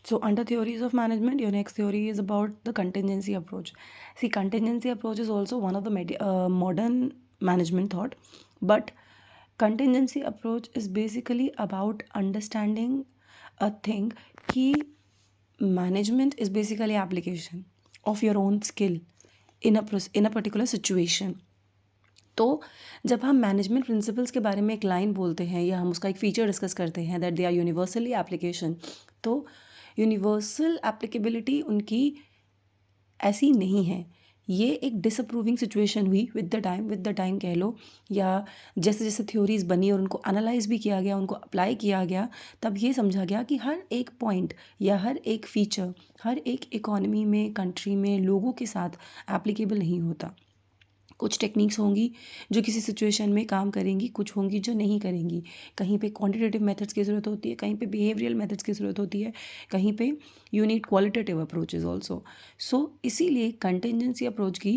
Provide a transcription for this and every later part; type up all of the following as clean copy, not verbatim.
So under theories of management, your next theory is about the contingency approach. See, contingency approach is also one of the modern management thought, but contingency approach is basically about understanding a thing. Key management is basically application of your own skill in a particular situation. तो जब हम management principles के बारे में एक line बोलते हैं या हम उसका एक फ़ीचर डिस्कस करते हैं that they are universally application, तो यूनिवर्सल एप्लीकेबिलिटी उनकी ऐसी नहीं है। ये एक डिसअप्रूविंग सिचुएशन हुई विद द टाइम कह लो, या जैसे जैसे थ्योरीज बनी और उनको एनालाइज भी किया गया, उनको अप्लाई किया गया, तब ये समझा गया कि हर एक पॉइंट या हर एक फ़ीचर हर एक इकोनॉमी में, कंट्री में, लोगों के साथ एप्लीकेबल नहीं होता। कुछ टेक्निक्स होंगी जो किसी सिचुएशन में काम करेंगी, कुछ होंगी जो नहीं करेंगी। कहीं पे क्वांटिटेटिव मेथड्स की ज़रूरत होती है, कहीं पे बिहेवियरल मेथड्स की ज़रूरत होती है, कहीं पे you need qualitative approaches also. So इसीलिए कंटिजेंसी अप्रोच की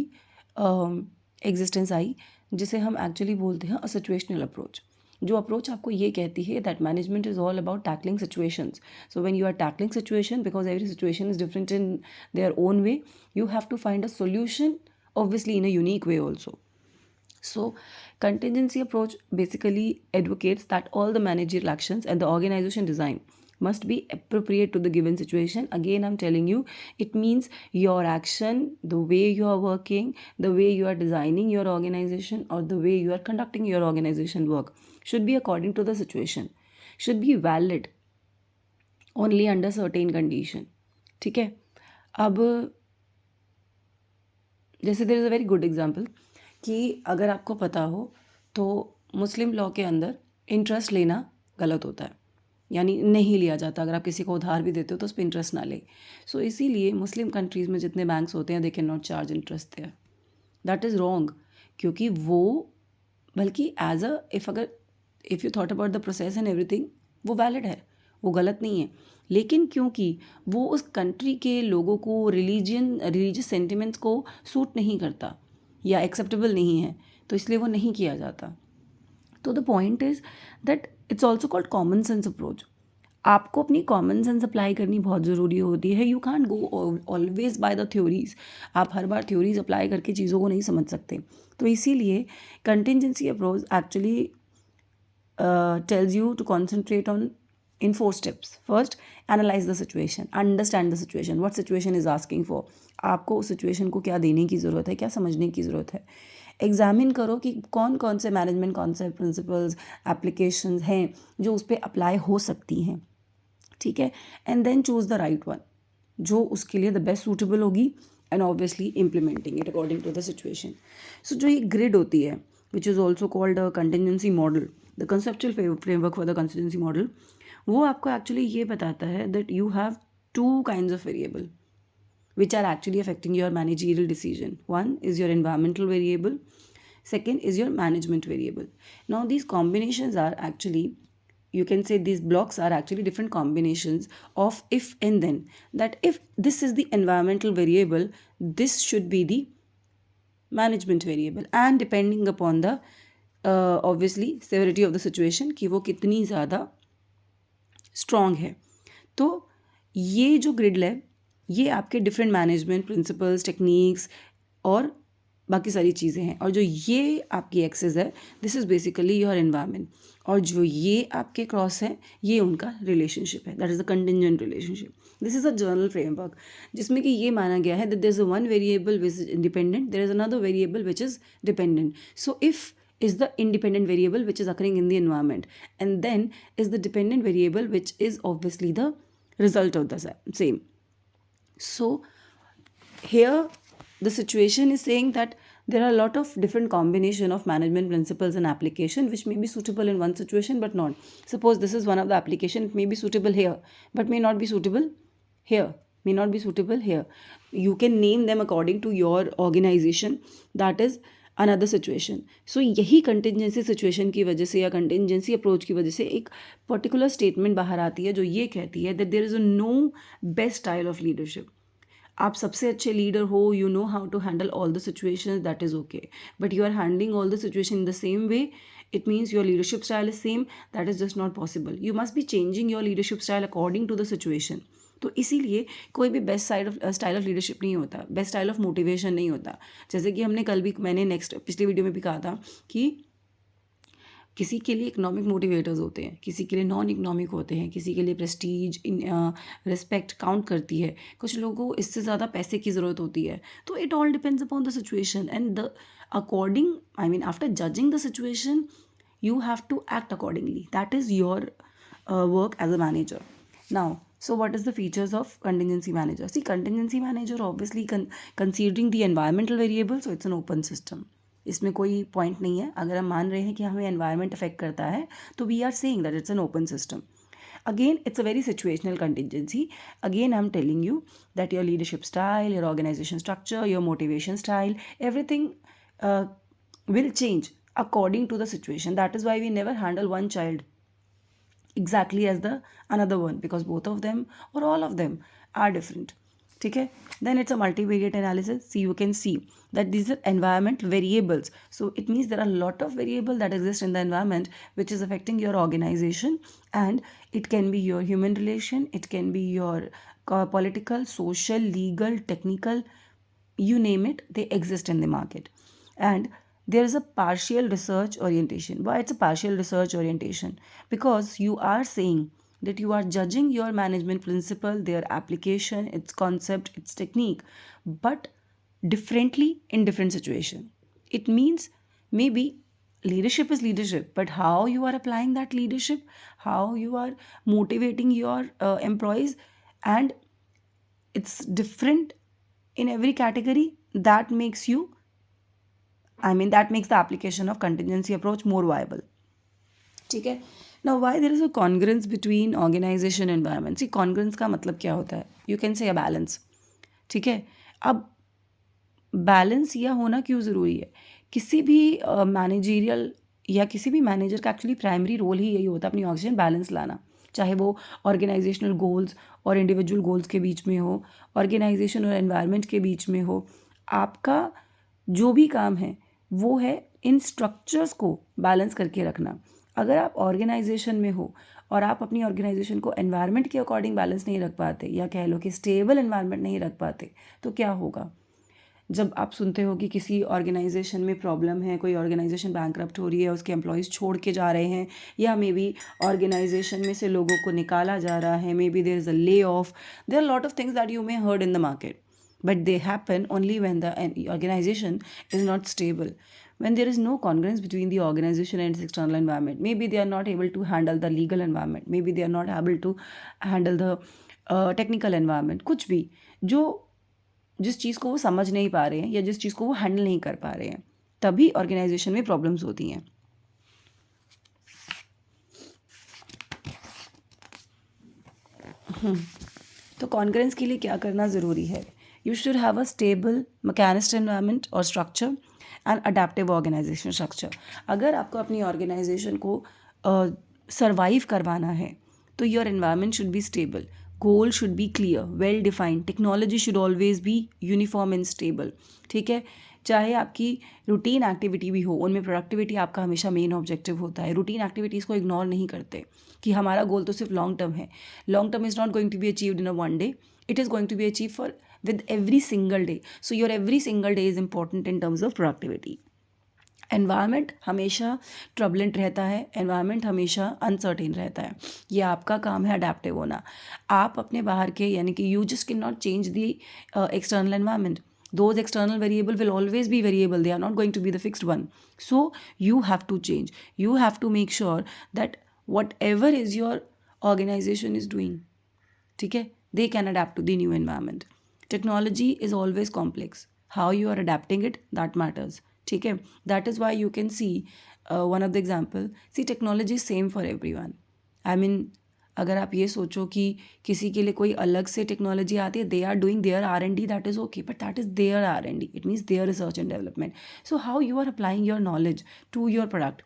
एग्जिस्टेंस आई, जिसे हम एक्चुअली बोलते हैं अ सिचुएशनल अप्रोच। जो अप्रोच आपको ये कहती है that management is all about tackling situations. So when you are tackling situation, because every situation is different in their own way, you have to find a solution, obviously in a unique way also. So contingency approach basically advocates that all the managerial actions and the organization design must be appropriate to the given situation. Again, I'm telling you, it means your action, the way you are working, the way you are designing your organization, or the way you are conducting your organization work should be according to the situation, should be valid only under certain condition. ठीक है? अब जैसे there is a very good example कि अगर आपको पता हो तो मुस्लिम लॉ के अंदर इंटरेस्ट लेना गलत होता है, यानी नहीं लिया जाता। अगर आप किसी को उधार भी देते हो तो उस पर इंटरेस्ट ना ले। सो इसीलिए मुस्लिम कंट्रीज़ में जितने बैंक्स होते हैं they can not charge interest there. That is wrong, क्योंकि वो बल्कि as a if you thought about the process and everything, वो वैलिड है, वो गलत नहीं है। लेकिन क्योंकि वो उस कंट्री के लोगों को रिलीजियस सेंटिमेंट्स को सूट नहीं करता या एक्सेप्टेबल नहीं है, तो इसलिए वो नहीं किया जाता। तो the point is that it's also called common sense approach. आपको अपनी कॉमन सेंस अप्लाई करनी बहुत ज़रूरी होती है। You can't go always by the theories. आप हर बार थ्योरीज अप्लाई करके चीज़ों को नहीं समझ सकते। तो इसीलिए contingency approach actually tells you to concentrate on in 4 steps. First, analyze the situation, understand the situation, what situation is asking for. आपको उस सिचुएशन को क्या देने की ज़रूरत है, क्या समझने की ज़रूरत है। एग्जामिन करो कि कौन कौन से मैनेजमेंट कॉन्सेप्ट, प्रिंसिपल्स, एप्लीकेशंस हैं जो उस पर अप्लाई हो सकती हैं, ठीक है। And then choose the right one जो उसके लिए द बेस्ट सूटेबल होगी, and obviously implementing it according to the situation. So जो ये ग्रिड होती है which is also called a contingency model, the conceptual framework for the contingency model, वो आपको एक्चुअली ये बताता है that you have 2 kinds of variable which are actually affecting your managerial decision. One is your environmental variable, second is your management variable. Now these combinations are actually, you can say these blocks are actually different combinations of if and then. That if this is the environmental variable, this should be the management variable, and depending upon the obviously severity of the situation कि वो कितनी ज़्यादा strong है। तो ये जो grid है ये आपके डिफरेंट मैनेजमेंट प्रिंसिपल्स, टेक्निक्स और बाकी सारी चीज़ें हैं। और जो ये आपकी एक्सेस है this is basically your environment, और जो ये आपके क्रॉस है ये उनका रिलेशनशिप है, that is a contingent relationship. This is a general framework जिसमें कि ये माना गया है that there is a one variable which is independent, there is another variable which is dependent. So if is the independent variable which is occurring in the environment, and then is the dependent variable which is obviously the result of the same. So here the situation is saying that there are a lot of different combination of management principles and application which may be suitable in one situation but not. Suppose this is one of the application, it may be suitable here but may not be suitable here, may not be suitable here. You can name them according to your organization, that is another situation. So यही contingency situation की वजह से या contingency approach की वजह से एक particular statement बाहर आती है जो ये कहती है that there is no best style of leadership. आप सबसे अच्छे लीडर हो, you know how to handle all the situations, that is okay, but you are handling all the सिचुएशन in the same way, it means your leadership style is same, that is just not possible. You must be changing your leadership style according to the situation. तो इसीलिए कोई भी best style of leadership नहीं होता, best style of motivation नहीं होता. जैसे कि हमने कल भी, मैंने पिछली वीडियो में भी कहा था कि किसी के लिए इकोनॉमिक मोटिवेटर्स होते हैं, किसी के लिए नॉन इकोनॉमिक होते हैं, किसी के लिए प्रेस्टीज, रिस्पेक्ट काउंट करती है, कुछ लोगों को इससे ज़्यादा पैसे की ज़रूरत होती है. तो it all depends upon the situation and the according, I mean after judging the situation you have to act accordingly. That is your work as a manager. Now, so what is the features of contingency manager? See, contingency manager obviously considering the environmental variable, so it's an open system. इसमें कोई point नहीं है. अगर हम मान रहे हैं कि हमें एनवायरनमेंट अफेक्ट करता है तो we are saying that it's an open system. Again, it's a very situational contingency. Again, I'm telling you that your leadership style, your organization structure, your motivation style, everything will change according to the situation. That is why we never handle one child exactly as the another one, because both of them or all of them are different. Okay, then it's a multivariate analysis. See, you can see that these are environment variables, so it means there are a lot of variables that exist in the environment which is affecting your organization, and it can be your human relation, it can be your political, social, legal, technical, you name it, they exist in the market. And there is a partial research orientation. Why it's a partial research orientation? Because you are saying that you are judging your management principle, their application, its concept, its technique, but differently in different situation. It means maybe leadership is leadership, but how you are applying that leadership, how you are motivating your employees, and it's different in every category. That makes you, that makes the application of contingency approach more viable. ठीक है. Now, why there is a congruence between organization and environment? See, congruence का मतलब क्या होता है? You can say a balance. ठीक है. अब बैलेंस यह होना क्यों ज़रूरी है? किसी भी मैनेजरियल या किसी भी मैनेजर का एक्चुअली प्राइमरी रोल ही यही होता है, अपनी ऑर्गेनाइजेशन बैलेंस लाना. चाहे वो ऑर्गेनाइजेशनल गोल्स और इंडिविजुअल गोल्स के बीच में हो, ऑर्गेनाइजेशन और एनवायरनमेंट के बीच में हो. आपका जो भी काम है वो है इन स्ट्रक्चर्स को बैलेंस करके रखना. अगर आप ऑर्गेनाइजेशन में हो और आप अपनी ऑर्गेनाइजेशन को एनवायरनमेंट के अकॉर्डिंग बैलेंस नहीं रख पाते, या कह लो कि स्टेबल एनवायरनमेंट नहीं रख पाते, तो क्या होगा? जब आप सुनते हो कि किसी ऑर्गेनाइजेशन में प्रॉब्लम है, कोई ऑर्गेनाइजेशन बैंकरप्ट हो रही है, उसके एम्प्लॉयज़ छोड़ के जा रहे हैं, या मे बी ऑर्गेनाइजेशन में से लोगों को निकाला जा रहा है, maybe there is a lay off, there are lot of things that you may heard in the market, but they happen only when the organization is not stable, when there is no congruence between the organization and its external environment. Maybe they are not able to handle the legal environment, maybe they are not able to handle the technical environment. कुछ भी जो जिस चीज़ को वो समझ नहीं पा रहे हैं या जिस चीज़ को वो हैंडल नहीं कर पा रहे हैं, तभी ऑर्गेनाइजेशन में प्रॉब्लम्स होती हैं. तो कॉन्ग्रेंस के लिए क्या करना ज़रूरी है? You should have a stable mechanist environment or structure and adaptive organization structure. अगर आपको अपनी ऑर्गेनाइजेशन को सर्वाइव करवाना है तो your environment should be stable, goal should be clear, well defined, technology should always be uniform and stable. ठीक है. चाहे आपकी रूटीन एक्टिविटी भी हो, उनमें प्रोडक्टिविटी आपका हमेशा मेन ऑब्जेक्टिव होता है. रूटीन एक्टिविटीज़ को इग्नोर नहीं करते कि हमारा गोल तो सिर्फ लॉन्ग टर्म है. Long term is not going to be achieved in a one day, it is going to be achieved for with every single day. So your every single day is important in terms of productivity. Environment हमेशा ट्रबलेंट रहता है, environment हमेशा uncertain रहता है. ये आपका काम है अडेप्टिव होना. आप अपने बाहर के, यानी कि you just can not change the external environment. Those external variable will always be variable. They are not going to be the fixed one. So you have to change. You have to make sure that whatever is your organization is doing, ठीक है, they can adapt to the new environment. Technology is always complex. How you are adapting it, that matters. ठीक है. That is why you can see one of the example. See, technology is same for everyone. I mean, अगर आप ये सोचो कि किसी के लिए कोई अलग से टेक्नोलॉजी आती है, they are doing their R&D, that is okay, but that is their R&D. It means their research and development. So how you are applying your knowledge to your product.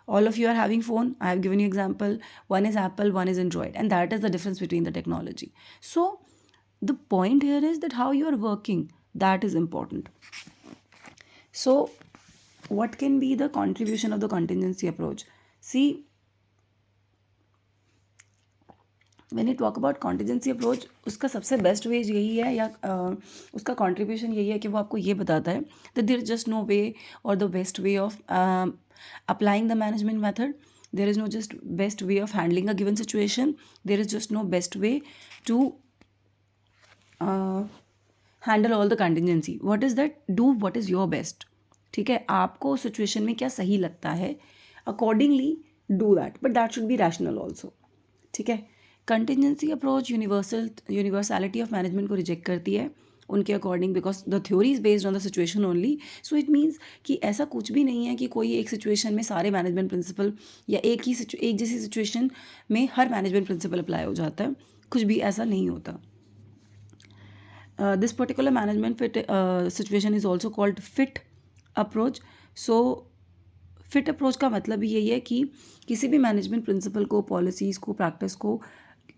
All of you are having phone. I have given you example. One is Apple, one is Android, and that is the difference between the technology. So the point here is that how you are working, that is important. So what can be the contribution of the contingency approach? See, when you talk about contingency approach, उसका सबसे best way यही है या उसका contribution यही है कि वो आपको ये बताता है that there is just no way or the best way of applying the management method. There is no just best way of handling a given situation. There is just no best way to handle all the contingency. What is that? Do what is your best. ठीक है, आपको situation में क्या सही लगता है, accordingly do that, but that should be rational also. ठीक है. Contingency approach universality of management को रिजेक्ट करती है उनके according, because the theory is based on the situation only. So it means कि ऐसा कुछ भी नहीं है कि कोई एक सिचुएशन में सारे मैनेजमेंट प्रिंसिपल या एक जैसी सिचुएशन में हर मैनेजमेंट प्रिंसिपल अप्लाई हो जाता है. कुछ भी ऐसा नहीं होता. This particular management fit situation is also called fit approach. So fit approach का मतलब यही है कि किसी भी मैनेजमेंट प्रिंसिपल को, पॉलिसीज़ को, प्रैक्टिस को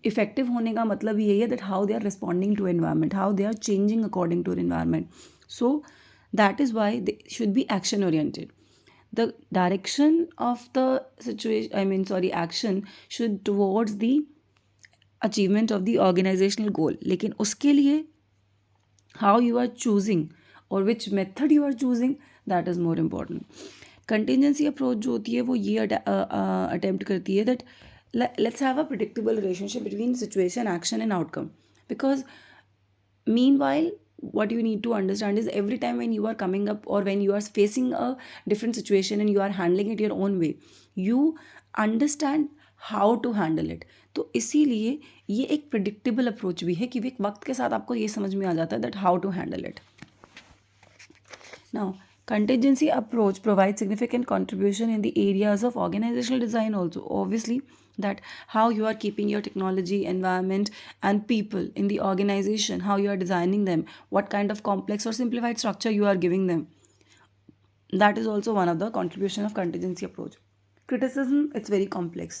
इफेक्टिव होने का मतलब यही है that how they are responding to environment, how they are changing according to environment. So that is why they should be action oriented. The direction of the action should towards the achievement of the organizational goal. लेकिन उसके लिए how you are choosing or which method you are choosing, that is more important. Contingency approach जो होती है वो ये attempt करती है that let's have a predictable relationship between situation, action and outcome. Because meanwhile what you need to understand is every time when you are coming up or when you are facing a different situation and you are handling it your own way, you understand how to handle it. तो इसीलिए ये एक predictable approach भी है कि एक वक्त के साथ आपको ये समझ में आ जाता है that how to handle it. Now contingency approach provide significant contribution in the areas of organisational design also. Obviously that how you are keeping your technology, environment and people in the organization, how you are designing them, what kind of complex or simplified structure you are giving them, that is also one of the contribution of contingency approach. Criticism, it's very complex.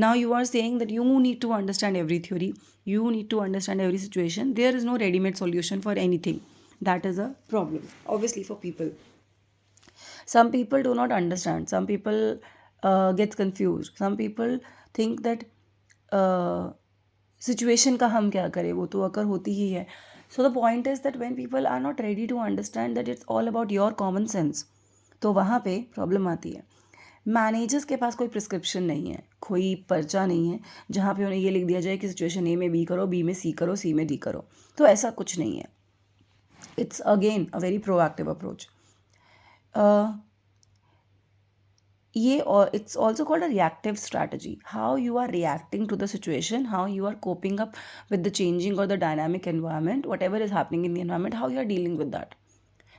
Now you are saying that you need to understand every theory, you need to understand every situation. There is no ready-made solution for anything. That is a problem obviously for people. Some people do not understand, some people gets confused, some people think that situation का हम क्या करें, वो तो अगर होती ही है. So the point is that when people are not ready to understand that it's all about your common sense, तो वहाँ पे प्रॉब्लम आती है. मैनेजर्स के पास कोई प्रिस्क्रिप्शन नहीं है, कोई पर्चा नहीं है जहाँ पे उन्हें ये लिख दिया जाए कि सिचुएशन ए में बी करो, बी में सी करो, सी में डी करो. तो ऐसा कुछ नहीं है. It's again a very proactive approach. ये और it's also called a reactive strategy. How you are reacting to the situation, how you are coping up with the changing और the dynamic environment, whatever is happening in the environment, how you are dealing with that.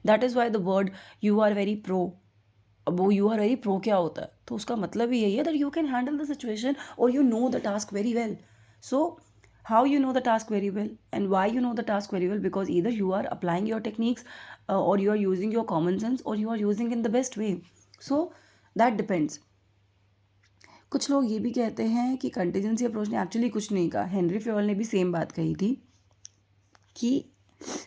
That is why the word you are very pro. अब वो you are very pro क्या होता है, तो उसका मतलब ही यही है that you can handle the situation और you know the task very well. So how you know the task very well and why you know the task very well, because either you are applying your techniques or you are using your common sense or you are using in the best way. So that depends. कुछ लोग ये भी कहते हैं कि contingency approach ने actually कुछ नहीं कहा. हेनरी फ्योल ने भी सेम बात कही थी कि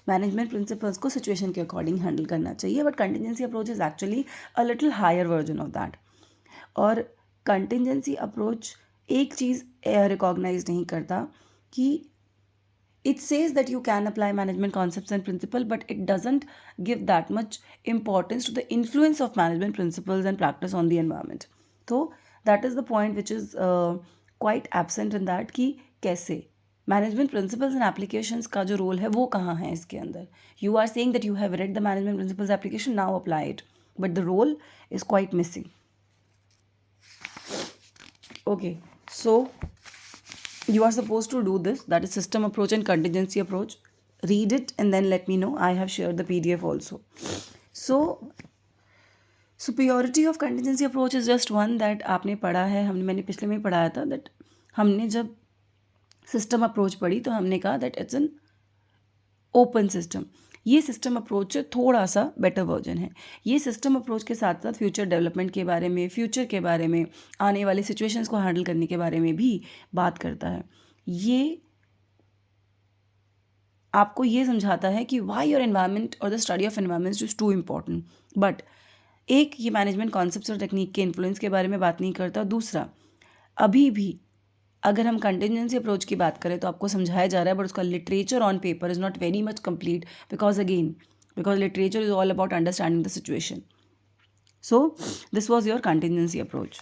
मैनेजमेंट प्रिंसिपल्स को सिचुएशन के अकॉर्डिंग हैंडल करना चाहिए, but contingency approach is actually a little higher version of that. और कंटिजेंसी अप्रोच एक चीज़ रिकॉग्नाइज नहीं करता कि it says that you can apply management concepts and principles, but it doesn't give that much importance to the influence of management principles and practice on the environment. So that is the point which is quite absent in that कि कैसे management principles and applications का जो role है वो कहाँ है इसके अंदर. You are saying that you have read the management principles application, now apply it, but the role is quite missing. Okay, so you are supposed to do this, that is system approach and contingency approach. Read it and then let me know. I have shared the PDF also. So superiority of contingency approach is just one that आपने पढ़ा है, मैंने पिछले में पढ़ाया था. that हमने जब सिस्टम अप्रोच पढ़ी तो हमने कहा that it's an open system. ये सिस्टम अप्रोच थोड़ा सा बेटर वर्जन है. ये सिस्टम अप्रोच के साथ साथ फ्यूचर डेवलपमेंट के बारे में, फ्यूचर के बारे में, आने वाली सिचुएशंस को हैंडल करने के बारे में भी बात करता है. ये आपको ये समझाता है कि वाई योर एनवायरनमेंट और the study of environment is too important. But एक ये मैनेजमेंट कॉन्सेप्ट्स और टेक्निक के इन्फ्लुएंस के बारे में बात नहीं करता। दूसरा, अभी भी अगर हम कंटिजेंसी अप्रोच की बात करें तो आपको समझाया जा रहा है, बट उसका literature on paper is not very much complete because literature is all about understanding the situation. So this was your contingency approach.